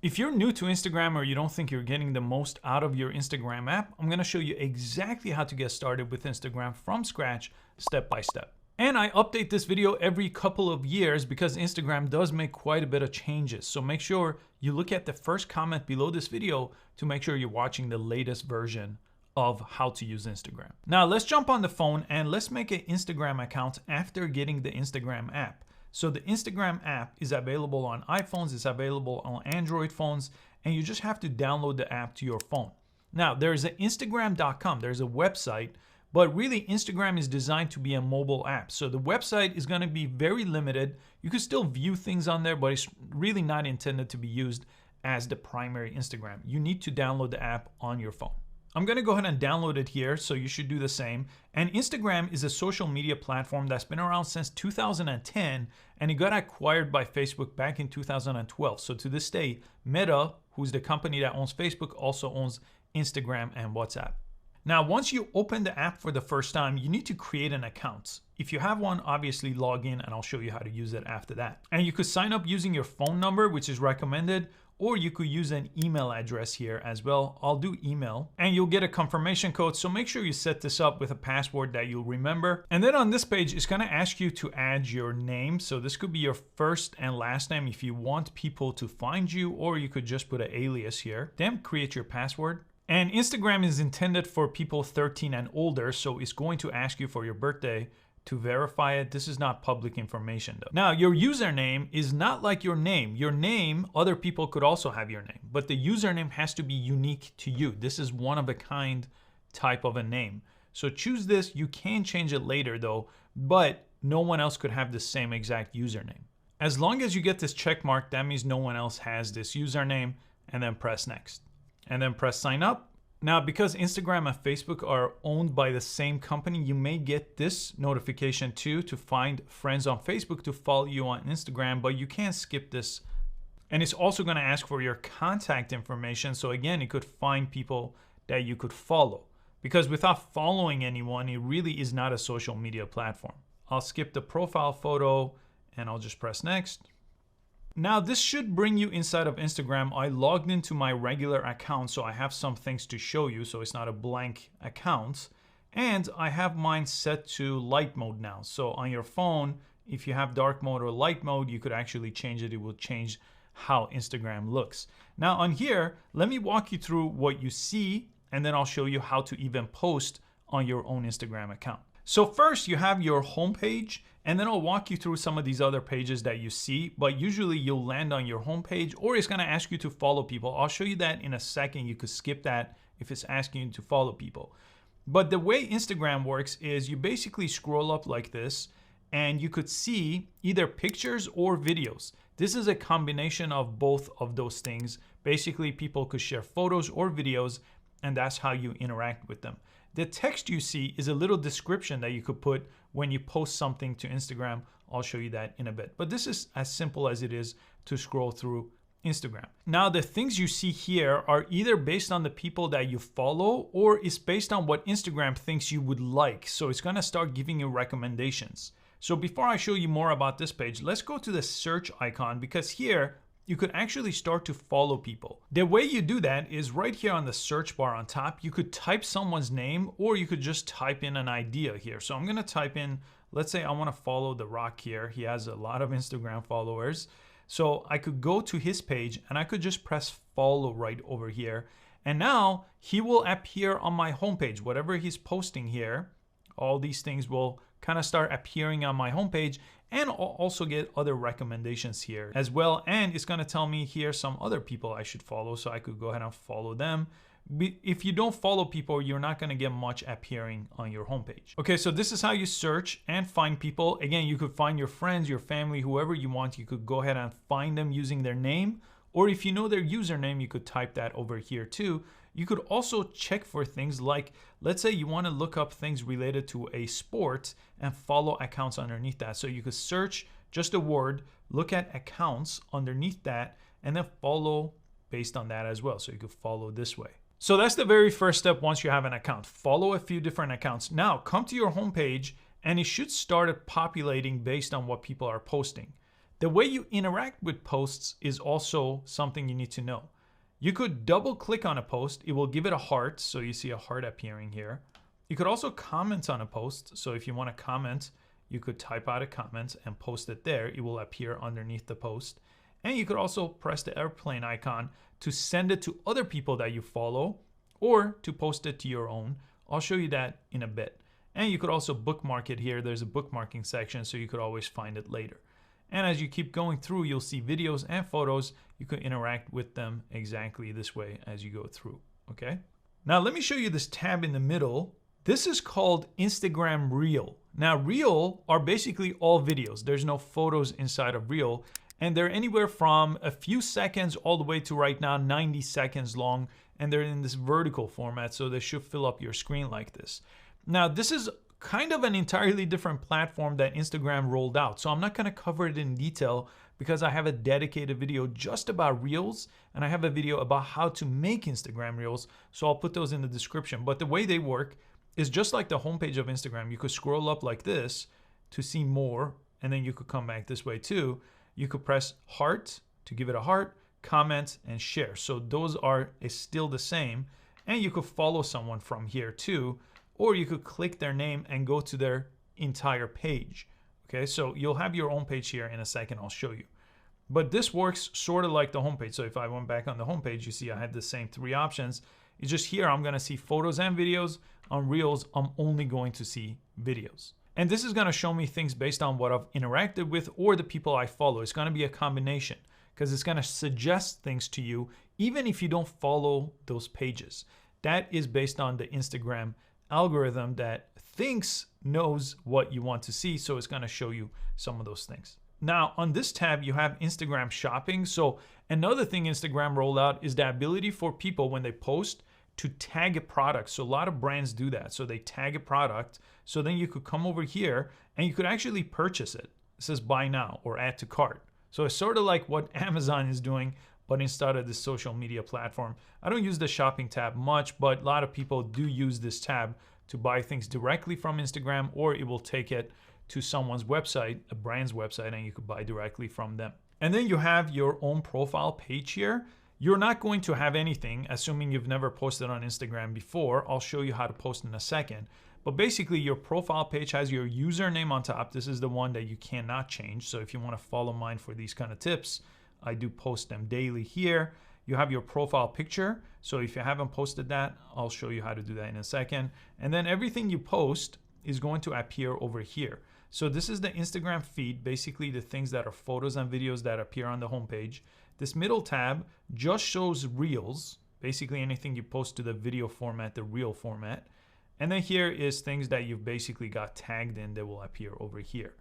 If you're new to Instagram or you don't think you're getting the most out of your Instagram app, I'm gonna show you exactly how to get started with Instagram from scratch, step by step. And I update this video every couple of years because Instagram does make quite a bit of changes. So make sure you look at the first comment below this video to make sure you're watching the latest version of how to use Instagram. Now let's jump on the phone and let's make an Instagram account after getting the Instagram app. So the Instagram app is available on iPhones, it's available on Android phones, and you just have to download the app to your phone. Now there's an Instagram.com, there's a website, but really Instagram is designed to be a mobile app. So the website is gonna be very limited. You can still view things on there, but it's really not intended to be used as the primary Instagram. You need to download the app on your phone. I'm gonna go ahead and download it here, so you should do the same. And Instagram is a social media platform that's been around since 2010, and it got acquired by Facebook back in 2012. So to this day, Meta, who's the company that owns Facebook, also owns Instagram and WhatsApp. Now, once you open the app for the first time, you need to create an account. If you have one, obviously log in, and I'll show you how to use it after that. And you could sign up using your phone number, which is recommended, or you could use an email address here as well. I'll do email, and you'll get a confirmation code. So make sure you set this up with a password that you'll remember. And then on this page, it's gonna ask you to add your name. So this could be your first and last name if you want people to find you, or you could just put an alias here. Then create your password. And Instagram is intended for people 13 and older, so it's going to ask you for your birthday to verify it. This is not public information though. Now, your username is not like your name. Your name, other people could also have your name, but the username has to be unique to you. This is one of a kind type of a name. So choose this. You can change it later though, but no one else could have the same exact username. As long as you get this check mark, that means no one else has this username, and then press next. And then press sign up. Now, because Instagram and Facebook are owned by the same company, you may get this notification too to find friends on Facebook to follow you on Instagram, but you can't skip this. And it's also going to ask for your contact information. So again, it could find people that you could follow, because without following anyone, it really is not a social media platform. I'll skip the profile photo and I'll just press next. Now this should bring you inside of Instagram. I logged into my regular account, so I have some things to show you, so it's not a blank account. And I have mine set to light mode now. So on your phone, if you have dark mode or light mode, you could actually change it. It will change how Instagram looks. Now on here, let me walk you through what you see, and then I'll show you how to even post on your own Instagram account. So first you have your home page, and then I'll walk you through some of these other pages that you see, but usually you'll land on your home page, or it's gonna ask you to follow people. I'll show you that in a second. You could skip that if it's asking you to follow people. But the way Instagram works is you basically scroll up like this, and you could see either pictures or videos. This is a combination of both of those things. Basically, people could share photos or videos, and that's how you interact with them. The text you see is a little description that you could put when you post something to Instagram. I'll show you that in a bit. But this is as simple as it is to scroll through Instagram. Now, the things you see here are either based on the people that you follow, or it's based on what Instagram thinks you would like. So it's gonna start giving you recommendations. So before I show you more about this page, let's go to the search icon, because here you could actually start to follow people. The way you do that is right here on the search bar on top. You could type someone's name, or you could just type in an idea here. So I'm gonna type in, let's say I wanna follow The Rock here. He has a lot of Instagram followers. So I could go to his page and I could just press follow right over here. And now he will appear on my homepage. Whatever he's posting here, all these things will kind of start appearing on my homepage, and I'll also get other recommendations here as well. And it's gonna tell me here some other people I should follow, so I could go ahead and follow them. If you don't follow people, you're not gonna get much appearing on your homepage. Okay, so this is how you search and find people. Again, you could find your friends, your family, whoever you want. You could go ahead and find them using their name, or if you know their username, you could type that over here too. You could also check for things like, let's say you want to look up things related to a sport and follow accounts underneath that. So you could search just a word, look at accounts underneath that, and then follow based on that as well. So you could follow this way. So that's the very first step once you have an account. Follow a few different accounts. Now come to your homepage, and it should start populating based on what people are posting. The way you interact with posts is also something you need to know. You could double click on a post. It will give it a heart. So you see a heart appearing here. You could also comment on a post. So if you want to comment, you could type out a comment and post it there. It will appear underneath the post. And you could also press the airplane icon to send it to other people that you follow or to post it to your own. I'll show you that in a bit. And you could also bookmark it here. There's a bookmarking section, so you could always find it later. And as you keep going through, you'll see videos and photos. You could interact with them exactly this way as you go through, okay? Now let me show you this tab in the middle. This is called Instagram Reel. Now Reel are basically all videos. There's no photos inside of Reel, and they're anywhere from a few seconds all the way to right now 90 seconds long, and they're in this vertical format, so they should fill up your screen like this. Now this is kind of an entirely different platform that Instagram rolled out. So I'm not gonna cover it in detail because I have a dedicated video just about Reels, and I have a video about how to make Instagram Reels. So I'll put those in the description. But the way they work is just like the homepage of Instagram. You could scroll up like this to see more, and then you could come back this way too. You could press heart to give it a heart, comment, and share. So those is still the same. And you could follow someone from here too, or you could click their name and go to their entire page. Okay, so you'll have your own page here in a second. I'll show you. But this works sort of like the homepage. So if I went back on the homepage, you see I had the same three options. It's just here I'm gonna see photos and videos. On Reels, I'm only going to see videos. And this is gonna show me things based on what I've interacted with or the people I follow. It's gonna be a combination because it's gonna suggest things to you even if you don't follow those pages. That is based on the Instagram algorithm that knows what you want to see, so it's going to show you some of those things. Now on this tab you have Instagram shopping. So another thing Instagram rolled out is the ability for people when they post to tag a product. So a lot of brands do that. So they tag a product, so then you could come over here and you could actually purchase it. It says buy now or add to cart. So it's sort of like what Amazon is doing, but instead of this social media platform. I don't use the shopping tab much, but a lot of people do use this tab to buy things directly from Instagram, or it will take it to someone's website, a brand's website, and you could buy directly from them. And then you have your own profile page here. You're not going to have anything, assuming you've never posted on Instagram before. I'll show you how to post in a second. But basically your profile page has your username on top. This is the one that you cannot change. So if you want to follow mine for these kind of tips, I do post them daily here. You have your profile picture. So if you haven't posted that, I'll show you how to do that in a second. And then everything you post is going to appear over here. So this is the Instagram feed, basically the things that are photos and videos that appear on the homepage. This middle tab just shows Reels, basically anything you post to the video format, the Reel format. And then here is things that you've basically got tagged in that will appear over here.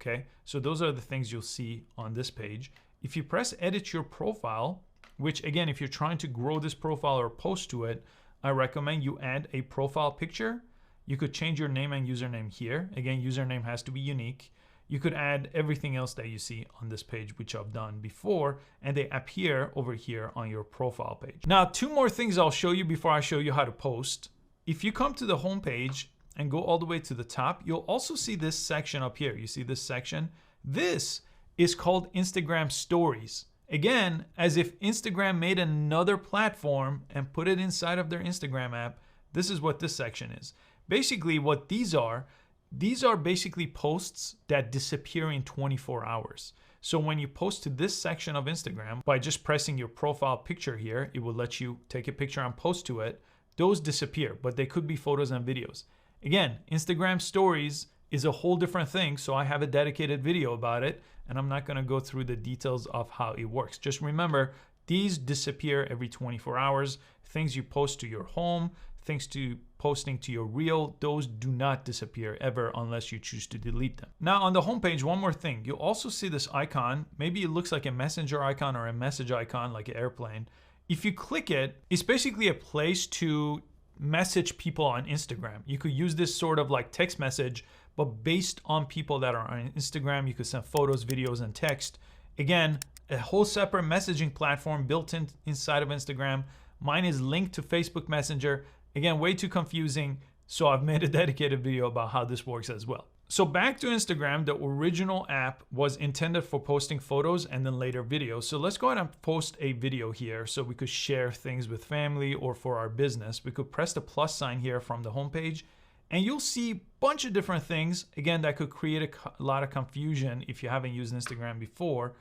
Okay, so those are the things you'll see on this page. If you press edit your profile, which again, if you're trying to grow this profile or post to it, I recommend you add a profile picture. You could change your name and username here. Again, username has to be unique. You could add everything else that you see on this page, which I've done before, and they appear over here on your profile page. Now, two more things I'll show you before I show you how to post. If you come to the home page and go all the way to the top, you'll also see this section up here. You see this section? This is called Instagram Stories. Again, as if Instagram made another platform and put it inside of their Instagram app, this is what this section is. Basically what these are basically posts that disappear in 24 hours. So when you post to this section of Instagram, by just pressing your profile picture here, it will let you take a picture and post to it. Those disappear, but they could be photos and videos. Again, Instagram Stories is a whole different thing, so I have a dedicated video about it, and I'm not gonna go through the details of how it works. Just remember, these disappear every 24 hours. Things you post to your home, things to posting to your Reel, those do not disappear ever unless you choose to delete them. Now on the homepage, one more thing. You'll also see this icon. Maybe it looks like a messenger icon or a message icon like an airplane. If you click it, it's basically a place to message people on Instagram. You could use this sort of like text message, but based on people that are on Instagram, you could send photos, videos, and text. Again, a whole separate messaging platform built inside of Instagram. Mine is linked to Facebook Messenger. Again, way too confusing, so I've made a dedicated video about how this works as well. So back to Instagram, the original app was intended for posting photos and then later videos. So let's go ahead and post a video here so we could share things with family or for our business. We could press the plus sign here from the homepage and you'll see a bunch of different things. Again, that could create a lot of confusion if you haven't used Instagram before.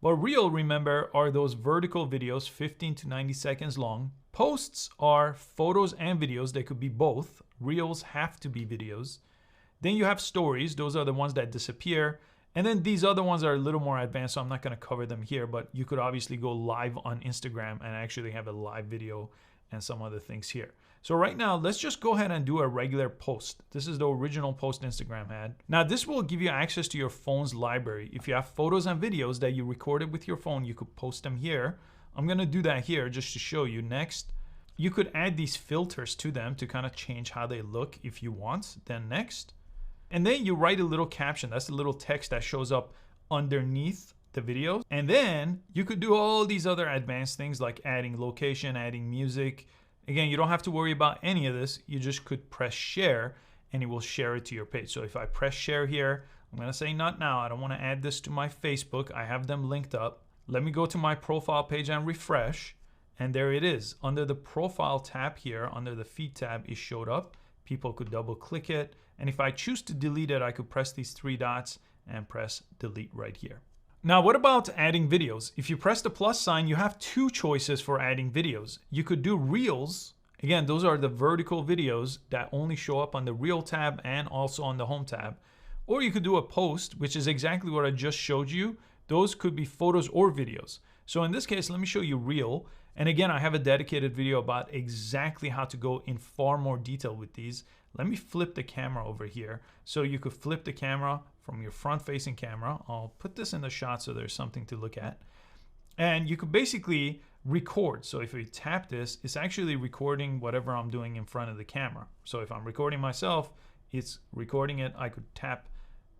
But Reel, remember, are those vertical videos 15 to 90 seconds long. Posts are photos and videos. They could be both. Reels have to be videos. Then you have stories. Those are the ones that disappear. And then these other ones are a little more advanced, so I'm not going to cover them here, but you could obviously go live on Instagram and actually have a live video and some other things here. So right now, let's just go ahead and do a regular post. This is the original post Instagram had. Now this will give you access to your phone's library. If you have photos and videos that you recorded with your phone, you could post them here. I'm going to do that here just to show you. Next, you could add these filters to them to kind of change how they look if you want. Then next. And then you write a little caption. That's a little text that shows up underneath the video. And then you could do all these other advanced things like adding location, adding music. Again, you don't have to worry about any of this. You just could press share and it will share it to your page. So if I press share here, I'm going to say not now. I don't want to add this to my Facebook. I have them linked up. Let me go to my profile page and refresh. And there it is. Under the profile tab here, under the feed tab, it showed up. People could double click it. And if I choose to delete it, I could press these three dots and press delete right here. Now, what about adding videos? If you press the plus sign, you have two choices for adding videos. You could do Reels. Again, those are the vertical videos that only show up on the Reel tab and also on the Home tab. Or you could do a post, which is exactly what I just showed you. Those could be photos or videos. So in this case, let me show you Reel. And again, I have a dedicated video about exactly how to go in far more detail with these. Let me flip the camera over here. So you could flip the camera from your front-facing camera. I'll put this in the shot so there's something to look at. And you could basically record. So if we tap this, it's actually recording whatever I'm doing in front of the camera. So if I'm recording myself, it's recording it. I could tap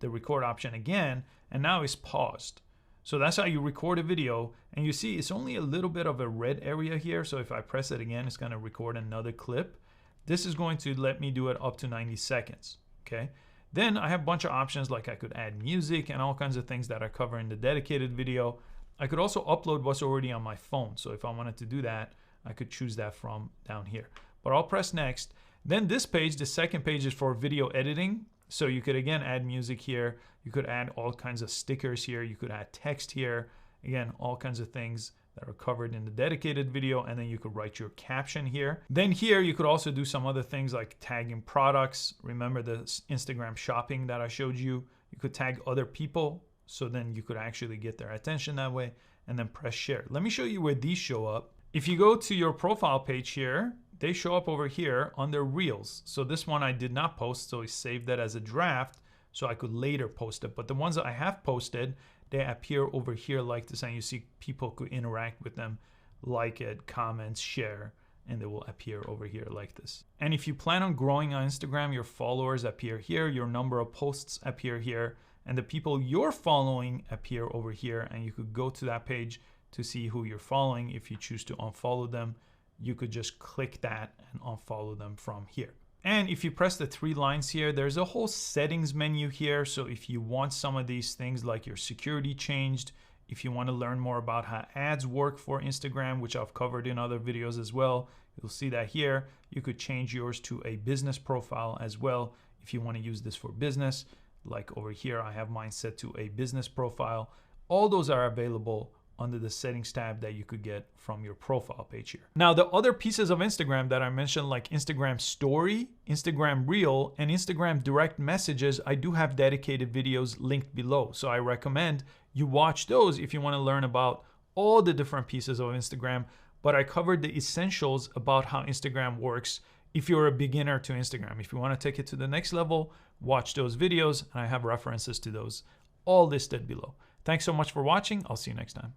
the record option again, and now it's paused. So that's how you record a video. And you see it's only a little bit of a red area here. So if I press it again, it's going to record another clip. This is going to let me do it up to 90 seconds. Okay. Then I have a bunch of options, like I could add music and all kinds of things that I cover in the dedicated video. I could also upload what's already on my phone. So if I wanted to do that, I could choose that from down here. But I'll press next. Then this page, the second page, is for video editing. So you could again add music here. You could add all kinds of stickers here. You could add text here. Again, all kinds of things that are covered in the dedicated video, and then you could write your caption here. Then here you could also do some other things like tagging products. Remember the Instagram shopping that I showed you? You could tag other people, so then you could actually get their attention that way, and then press share. Let me show you where these show up. If you go to your profile page here, they show up over here under Reels. So this one I did not post, so I saved that as a draft so I could later post it. But the ones that I have posted, they appear over here like this, and you see people could interact with them, like it, comments, share, and they will appear over here like this. And if you plan on growing on Instagram, your followers appear here, your number of posts appear here, and the people you're following appear over here, and you could go to that page to see who you're following. If you choose to unfollow them, you could just click that and unfollow them from here. And if you press the three lines here, there's a whole settings menu here. So if you want some of these things like your security changed, if you want to learn more about how ads work for Instagram, which I've covered in other videos as well, you'll see that here. You could change yours to a business profile as well if you want to use this for business. Like over here, I have mine set to a business profile. All those are available under the settings tab that you could get from your profile page here. Now, the other pieces of Instagram that I mentioned, like Instagram Story, Instagram Reel, and Instagram Direct Messages, I do have dedicated videos linked below. So I recommend you watch those if you want to learn about all the different pieces of Instagram. But I covered the essentials about how Instagram works if you're a beginner to Instagram. If you want to take it to the next level, watch those videos, and I have references to those all listed below. Thanks so much for watching. I'll see you next time.